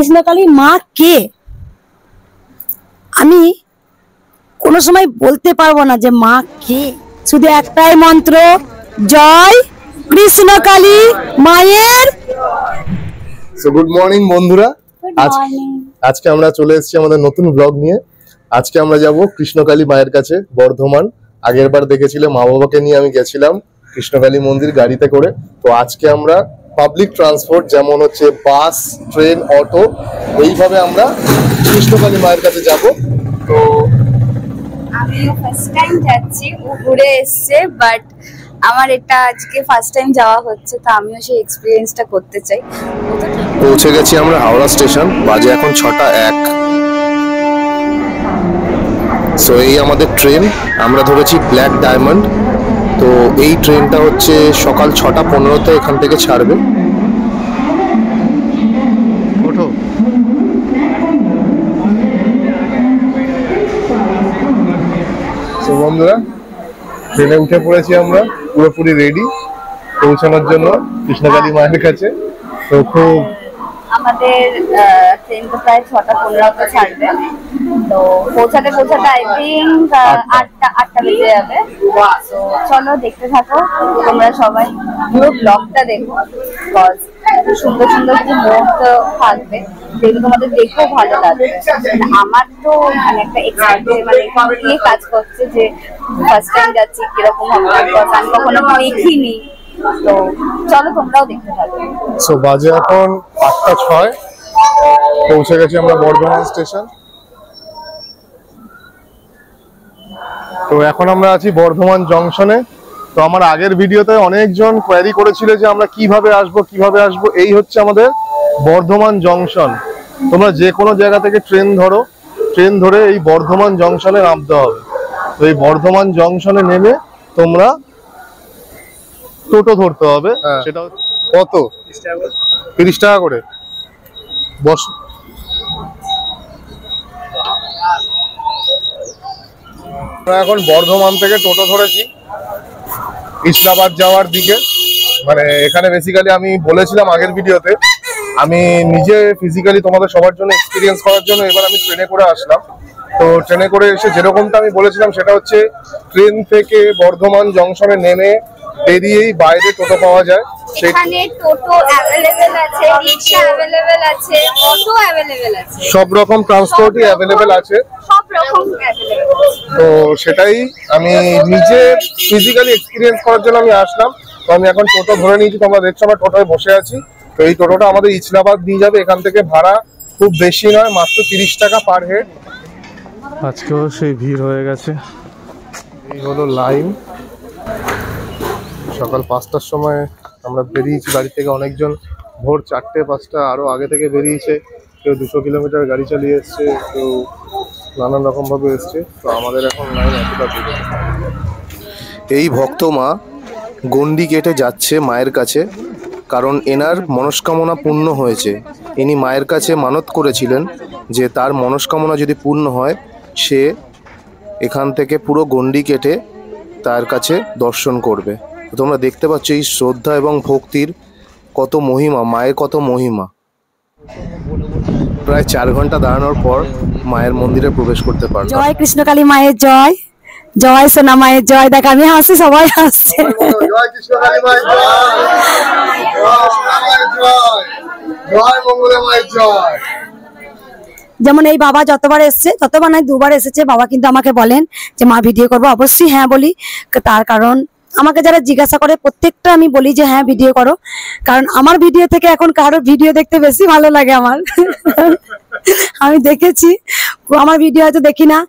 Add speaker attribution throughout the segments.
Speaker 1: কৃষ্ণকালী মা কে আমি কোনো সময় বলতে পারবো না যে মা কে, শুধু একটাই মন্ত্র, জয় কৃষ্ণকালী মায়ের।
Speaker 2: সো গুড মর্নিং বন্ধুরা, আজকে আমরা চলে এসেছি আমাদের নতুন ব্লগ নিয়ে। আজকে আমরা যাব কৃষ্ণকালী মায়ের কাছে বর্ধমান। আগের বার দেখেছিলে মা বাবাকে নিয়ে আমি গেছিলাম কৃষ্ণকালী মন্দির গাড়িতে করে। তো আজকে আমরা পাবলিক ট্রান্সপোর্ট যেমন হচ্ছে বাস, ট্রেন, অটো, এইভাবে আমরা কৃষ্ণকালী মায়ের কাছে যাব। তো
Speaker 3: আমিও ফার্স্ট টাইম যাচ্ছি, ও ঘুরে এসছে, বাট আমার এটা আজকে ফার্স্ট টাইম যাওয়া হচ্ছে, তো আমিও সেই এক্সপিরিয়েন্সটা করতে চাই।
Speaker 2: পৌঁছে গেছি আমরা হাওড়া স্টেশন, বাজে এখন 6:01। সো এই আমাদের ট্রেন, আমরা ধরেছি ব্ল্যাক ডায়মন্ড। তো এই ট্রেনটা হচ্ছে সকাল 6:15-তে এখান থেকে ছাড়বে। ওঠো। তো বন্ধুরা, ট্রেনে উঠে পড়েছি আমরা, পুরোপুরি রেডি পৌঁছানোর জন্য কৃষ্ণকালী মায়ের কাছে। তো খুব
Speaker 3: আমাদের ট্রেন তো প্রায় 6:15-তে ছাড়বে, তো পৌঁছাতে আই থিঙ্ক 8টা বেজে যাবে। তো চলো দেখতে থাকো, তোমরা সবাই পুরো ব্লগটা দেখো, বিকজ সুন্দর সুন্দর কিছু মুহূর্ত থাকবে যেগুলো তোমাদের দেখেও ভালো লাগবে। আমার তো মানে একটা এক্সাইটমেন্ট কাজ করছে যে ফার্স্ট টাইম যাচ্ছি, কিরকম হবে, বিকজ আমি কখনো দেখিনি। তো চলো তোমরাও দেখতে থাকো।
Speaker 2: সো বাজে এখন 8:06, পৌঁছে গেছি আমরা বর্ধমান স্টেশন। তো এখন আমরা আছি বর্ধমান জংশনে। তো আমার আগের ভিডিওতে অনেকজন কোয়েরি করেছিল যে আমরা কিভাবে আসবো। এই হচ্ছে আমাদের বর্ধমান জংশন। তোমরা যে কোনো জায়গা থেকে ট্রেন ধরে এই বর্ধমান জংশনে নামতে হবে। তো এই বর্ধমান জংশনে নেমে তোমরা টোটো ধরতে হবে। সেটা কত? 30 টাকা করে। বস। আমরা এখন বর্ধমান থেকে টোটো ধরেছি ইসলামাবাদ যাওয়ার দিকে। মানে এখানে বেসিক্যালি আমি বলেছিলাম আগের ভিডিওতে, আমি নিজে ফিজিক্যালি তোমাদের সবার জন্য এক্সপিরিয়েন্স করার জন্য এবার আমি ট্রেনে করে আসলাম। তো ট্রেনে করে এসে যেরকমটা আমি বলেছিলাম সেটা হচ্ছে, ট্রেন থেকে বর্ধমান জংশনে নেমে বেরিয়েই বাইরে টোটো পাওয়া যায়।
Speaker 3: সেখানে টোটো অ্যাভেলেবেল আছে, রিকশা অ্যাভেলেবেল আছে, অটো অ্যাভেলেবেল আছে,
Speaker 2: সব রকম ট্রান্সপোর্টই অ্যাভেলেবেল আছে।
Speaker 3: সব রকম অ্যাভেলেবেল।
Speaker 2: তো সেটাই আমি নিজে ফিজিক্যালি এক্সপিরিয়েন্স করার জন্য আমি আসলাম। তো আমি এখন টোটো ধরে নিয়েছি, তোমরা দেখছো আমরা টোটোয় বসে আছি। তো এই টোটোটা আমাদের ইসলামাবাদ নিয়ে যাবে। এখান থেকে ভাড়া খুব বেশি নয়, মাত্র 30 টাকা পার হেড। আজকেও সেই ভিড় হয়ে গেছে। এই হলো লাইন। সকাল 5টার সময় আমরা বেরিয়েছি বাড়ি থেকে। অনেকজন ভোর 4টে-5টা আরো আগে থেকে বেরিয়েছে। কেউ 200 কিলোমিটার গাড়ি চালিয়ে এসছে, কেউ নানান রকম ভাবে এসছে। তো আমাদের এখন লাইন এতটা দূরে। এই ভক্ত মা গন্ডি কেটে যাচ্ছে মায়ের কাছে, কারণ এনার মনস্কামনা পূর্ণ হয়েছে। ইনি মায়ের কাছে মানত করেছিলেন যে তার মনস্কামনা যদি পূর্ণ হয়, সে এখান থেকে পুরো গন্ডি কেটে তার কাছে দর্শন করবে। তোমরা দেখতে পাচ্ছ এই শ্রদ্ধা এবং ভক্তির কত মহিমা, মায়ের কত মহিমা। প্রায় 4 ঘন্টা দাঁড়ানোর পর মায়ের মন্দিরে প্রবেশ করতে পারলাম।
Speaker 1: জয় কৃষ্ণকালী মায়ের জয়, জয় সোনা মায়ের জয়। দেখ আমি হাসি, সবাই হাসছে।
Speaker 2: জয় কৃষ্ণকালী মায়ের জয়, জয় সোনা মায়ের জয়, জয় মঙ্গলা মায়ের জয়।
Speaker 1: যেমন এই বাবা যতবার এসছে, যতবার নয় 2বার এসেছে বাবা, কিন্তু আমাকে বলেন যে মা ভিডিও করবো। অবশ্যই হ্যাঁ বলি, তার কারণ আমাকে যারা জিজ্ঞাসা করে প্রত্যেকটা আমি বলি যে হ্যাঁ ভিডিও করো, কারণ আমার ভিডিও থেকে এখন কারোর ভিডিও দেখতে বেশি ভালো লাগে আমার। আমি দেখেছি, আমার ভিডিও হয়তো দেখি না,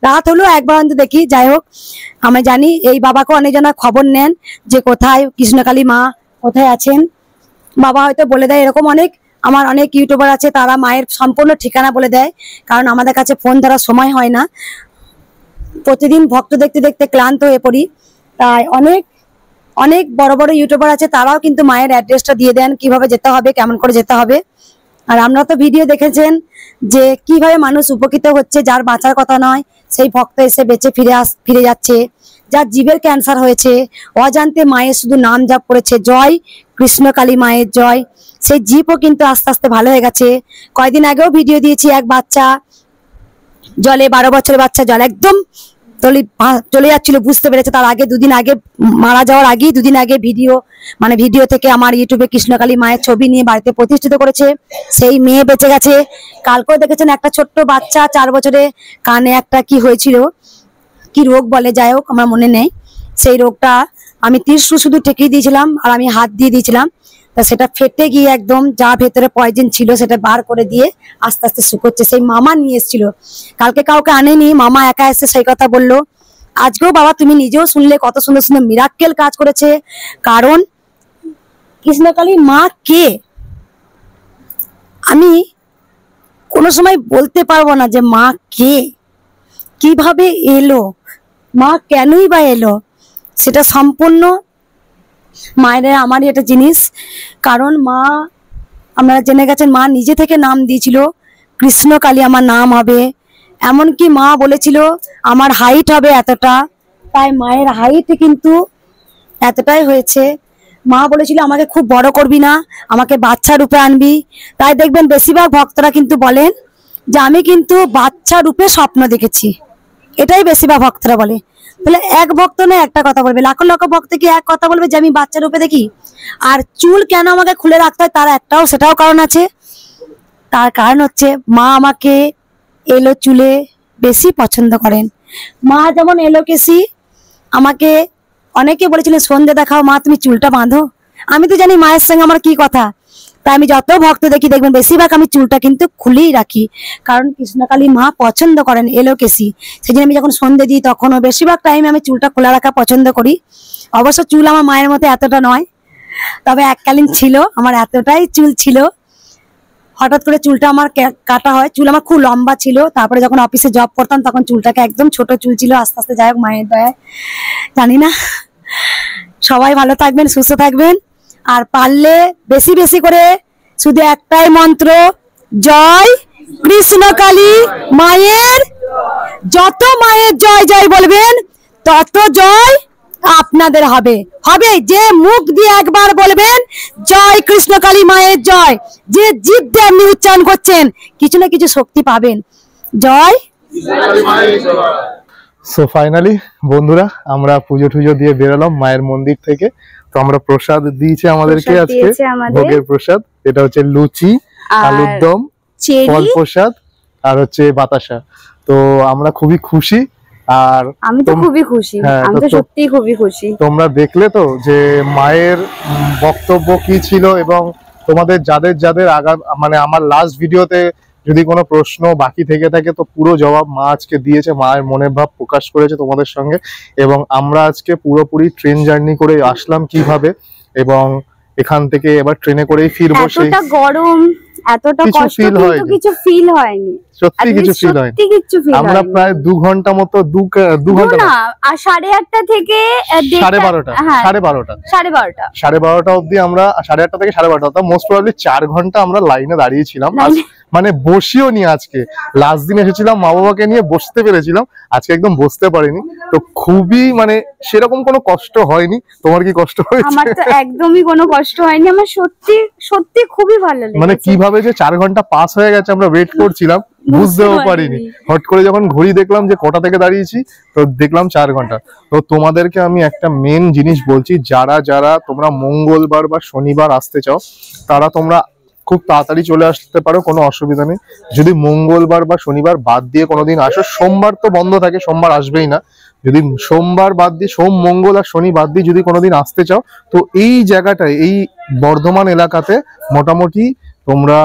Speaker 1: রাত হলেও একবার অন্তত দেখি। যাই হোক, আমি জানি এই বাবাকে অনেকজনা খবর নেন যে কোথায় কৃষ্ণকালী মা, কোথায় আছেন। বাবা হয়তো বলে দেয়, এরকম আমার অনেক ইউটিউবার আছে, তারা মায়ের সম্পূর্ণ ঠিকানা বলে দেয়, কারণ আমাদের কাছে ফোন ধরা সময় হয় না। প্রতিদিন ভক্ত দেখতে দেখতে ক্লান্ত হয়ে পড়ি। তাই অনেক বড় বড় ইউটিউবার আছে, তারাও কিন্তু মায়ের অ্যাড্রেসটা দিয়ে দেন, কিভাবে যেতে হবে, কেমন করে যেতে হবে। আর আমরা তো ভিডিও দেখেছেন যে কিভাবে মানুষ উপকৃত হচ্ছে, যার বাঁচার কথা নয় সেই ভক্ত এসে বেঁচে ফিরে যাচ্ছে, যার জীবের ক্যান্সার হয়েছে, অজান্তে মায়ের শুধু নাম জাপ করেছে জয় কৃষ্ণকালী মায়ের জয়, সেই জীবও কিন্তু আস্তে আস্তে ভালো হয়ে গেছে। কয়েকদিন আগেও ভিডিও দিয়েছি, এক বাচ্চা জলে, 12 বছরের বাচ্চা জল একদম চলে যাচ্ছিল, বুঝতে পেরেছে। তার আগে 2 দিন আগে, মারা যাওয়ার আগেই 2 দিন আগে ভিডিও থেকে আমার ইউটিউবে কৃষ্ণকালী মায়ের ছবি নিয়ে বাড়িতে প্রতিষ্ঠিত করেছে, সেই মেয়ে বেঁচে গেছে। কালকেও দেখেছেন একটা ছোট্ট বাচ্চা 4 বছরে, কানে একটা কি হয়েছিল, কি রোগ বলে, যাই হোক আমার মনে নেই, সেই রোগটা আমি ত্রিশূল শুধু ঠেকিয়ে দিয়েছিলাম আর আমি হাত দিয়ে দিয়েছিলাম, তা সেটা ফেটে গিয়ে একদম যা ভেতরে পয়জন ছিল সেটা বার করে দিয়ে আস্তে আস্তে শুকোচ্ছে। সেই মামা নিয়ে এসেছিল, কালকে কাউকে আনেনি, মামা একা এসে সেই কথা বললো। আজকেও বাবা তুমি নিজেও শুনলে কত সুন্দর সুন্দর মিরাক্কেল কাজ করেছে। কারণ কৃষ্ণকালী মা কে আমি কোনো সময় বলতে পারবো না যে মা কে, কিভাবে এলো, মা কেনই বা এলো, সেটা সম্পূর্ণ মায়ের আমারই একটা জিনিস। কারণ মা, আপনারা জেনে গেছেন, মা নিজে থেকে নাম দিয়েছিল কৃষ্ণকালী আমার নাম হবে। এমনকি মা বলেছিল আমার হাইট হবে এতটা, তাই মায়ের হাইট কিন্তু এতটাই হয়েছে। মা বলেছিল আমাকে খুব বড় করবি না, আমাকে বাচ্চা রূপে আনবি। তাই দেখবেন বেশিরভাগ ভক্তরা কিন্তু বলেন যে আমি কিন্তু বাচ্চা রূপে স্বপ্ন দেখেছি, এটাই বেশিরভাগ ভক্তরা বলে। তাহলে এক ভক্ত না একটা কথা বলবে, লাখ লাখ ভক্ত কি এক কথা বলবে যে আমি বাচ্চা রূপে দেখি? আর চুল কেন আমাকে খুলে রাখতে হয় তার সেটাও কারণ আছে। তার কারণ হচ্ছে মা আমাকে এলো চুলে বেশি পছন্দ করেন। মা যেমন এলোকেশি, আমাকে অনেকে বলেছিলেন সন্ধে দেখাও মা, তুমি চুলটা বাঁধো। আমি তো জানি মায়ের সঙ্গে আমার কি কথা, তাই আমি যত ভক্ত দেখি দেখবেন বেশিরভাগ আমি চুলটা কিন্তু খুলেই রাখি, কারণ কৃষ্ণকালী মা পছন্দ করেন এলোকেশি। সেই জন্য আমি যখন সন্ধে দিই তখনও বেশিরভাগ টাইমে আমি চুলটা খোলা রাখা পছন্দ করি। অবশ্য চুল আমার মায়ের মতো এতটা নয়, তবে এককালীন ছিল, আমার এতটাই চুল ছিল। হঠাৎ করে চুলটা আমার কাটা হয়, চুল আমার খুব লম্বা ছিল, তারপরে যখন অফিসে জব করতাম তখন চুলটাকে একদম ছোট চুল ছিল, আস্তে আস্তে যাই হোক মায়ের দয়ায়, জানি না। সবাই ভালো থাকবেন, সুস্থ থাকবেন, আর পারলে বেশি বেশি করে শুধু একটাই মন্ত্র, জয় কৃষ্ণকালী মায়ের, যত মায়ের জয় জয় বলবেন তত জয় আপনাদের হবে। যে মুখ দিয়ে একবার বলবেন জয় কৃষ্ণকালী মায়ের জয়, যে জিভ দিয়ে আপনি উচ্চারণ করছেন কিছু না কিছু শক্তি পাবেন। জয়।
Speaker 2: সো ফাইনালি বন্ধুরা আমরা পুজো টুজো দিয়ে বেরোলাম মায়ের মন্দির থেকে। তো আমরা প্রসাদ দিয়েছে আমাদেরকে আজকে, ভোগের প্রসাদ, এটা হচ্ছে লুচি, আলুর দম, ফল প্রসাদ আর হচ্ছে বাতাসা। তো আমরা খুবই খুশি, আর
Speaker 3: আমি তো খুবই খুশি, আমি তো সত্যি খুবই খুশি।
Speaker 2: তোমরা দেখলে তো যে মায়ের বক্তব্য কি ছিল, এবং তোমাদের যাদের যাদের মানে আমার লাস্ট ভিডিওতে যদি কোনো প্রশ্ন বাকি থেকে থাকে তো পুরো জবাব মা আজকে দিয়েছে, মায়ের মনের ভাব প্রকাশ করেছে তোমাদের সঙ্গে। এবং আমরা আজকে পুরোপুরি ট্রেন জার্নি করে আসলাম কিভাবে, এবং এখান থেকে এবার ট্রেনে করেই ফিরবো।
Speaker 3: এতটা গরম, এতটা কষ্ট, কিন্তু কিছু ফিল হয়নি,
Speaker 2: সত্যি কিছু ফিল হয়নি। আমরা প্রায় 2 ঘন্টা মতো, 2 ঘন্টা না,
Speaker 3: 8:30 থেকে
Speaker 2: 12:30 অব্দি আমরা, 8:30 থেকে 12:30 অর্থাৎ মোস্ট প্রবাবলি 4 ঘন্টা আমরা লাইনে দাঁড়িয়েছিলাম। মানে বসিও নি, আজকে লাস্ট দিন এসেছিলাম, মা বাবাকে নিয়ে বসতে পেরেছিলাম, আজকে একদম বসতে পারিনি। তো খুবই মানে সেরকম কোনো কষ্ট হয়নি। তোমার কি কষ্ট হয়েছে?
Speaker 3: আমার তো একদমই কোনো কষ্ট হয়নি, আমার সত্যি সত্যি খুবই ভালো লেগেছে।
Speaker 2: মানে কিভাবে যে 4 ঘন্টা পাস হয়ে গেছে আমরা ওয়েট করছিলাম বুঝতেও পারিনি। হট করে যখন ঘড়ি দেখলাম যে কটা থেকে দাঁড়িয়েছি, তো দেখলাম 4 ঘন্টা। তো তোমাদেরকে আমি একটা মেন জিনিস বলছি, যারা যারা তোমরা মঙ্গলবার বা শনিবার আসতে চাও তারা তোমরা খুব তাড়াতাড়ি চলে আসতে পারো, কোনো অসুবিধা নেই। যদি মঙ্গলবার বা শনিবার বাদ দিয়ে কোনোদিন আসো, সোমবার তো বন্ধ থাকে, সোমবার আসবেই না। যদি সোমবার বাদ দিয়ে, সোম মঙ্গল আর শনি বাদ দিয়ে যদি কোনোদিন আসতে চাও, তো এই জায়গাটায়, এই বর্ধমান এলাকাতে মোটামুটি তোমরা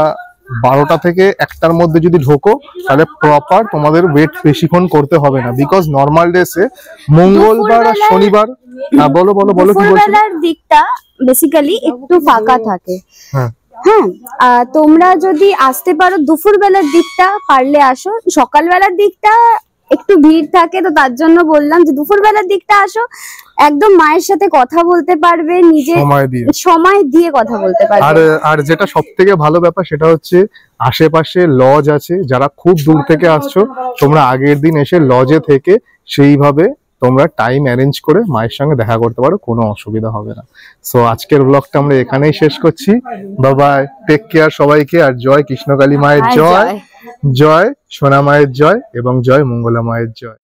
Speaker 2: 12টা থেকে 1টার মধ্যে যদি ঢোকো তাহলে প্রপার তোমাদের ওয়েট বেশিক্ষণ করতে হবে না। বিকজ নর্মাল ডেসে মঙ্গলবার আর শনিবার, বলো বলো বলো কি বলছো?
Speaker 3: দুপুরবেলার দিকটা বেসিক্যালি একটু ফাঁকা থাকে। হ্যাঁ, তোমরা যদি আসতে পারো দুপুরবেলার দিকটা, পারলে আসো। সকালবেলার দিকটা একটু ভিড় থাকে, তো তার জন্য বললাম যে দুপুরবেলার দিকটা আসো।
Speaker 4: একদম মায়ের সাথে কথা বলতে পারবে, নিজে সময় দিয়ে কথা বলতে পারবে।
Speaker 2: আর যেটা সব থেকে ভালো ব্যাপার সেটা হচ্ছে আশেপাশে লজ আছে, যারা খুব দূর থেকে আসছো তোমরা আগের দিন এসে লজে থেকে সেইভাবে তোমরা টাইম অ্যারেঞ্জ করে মায়ের সঙ্গে দেখা করতে পারো, কোনো অসুবিধা হবে না। সো আজকের ব্লগটা আমরা এখানেই শেষ করছি। বাই, টেক কেয়ার সবাইকে। আর জয় কৃষ্ণকালী মায়ের জয়, জয় সোনা মায়ের জয় এবং জয় মঙ্গলা মায়ের জয়।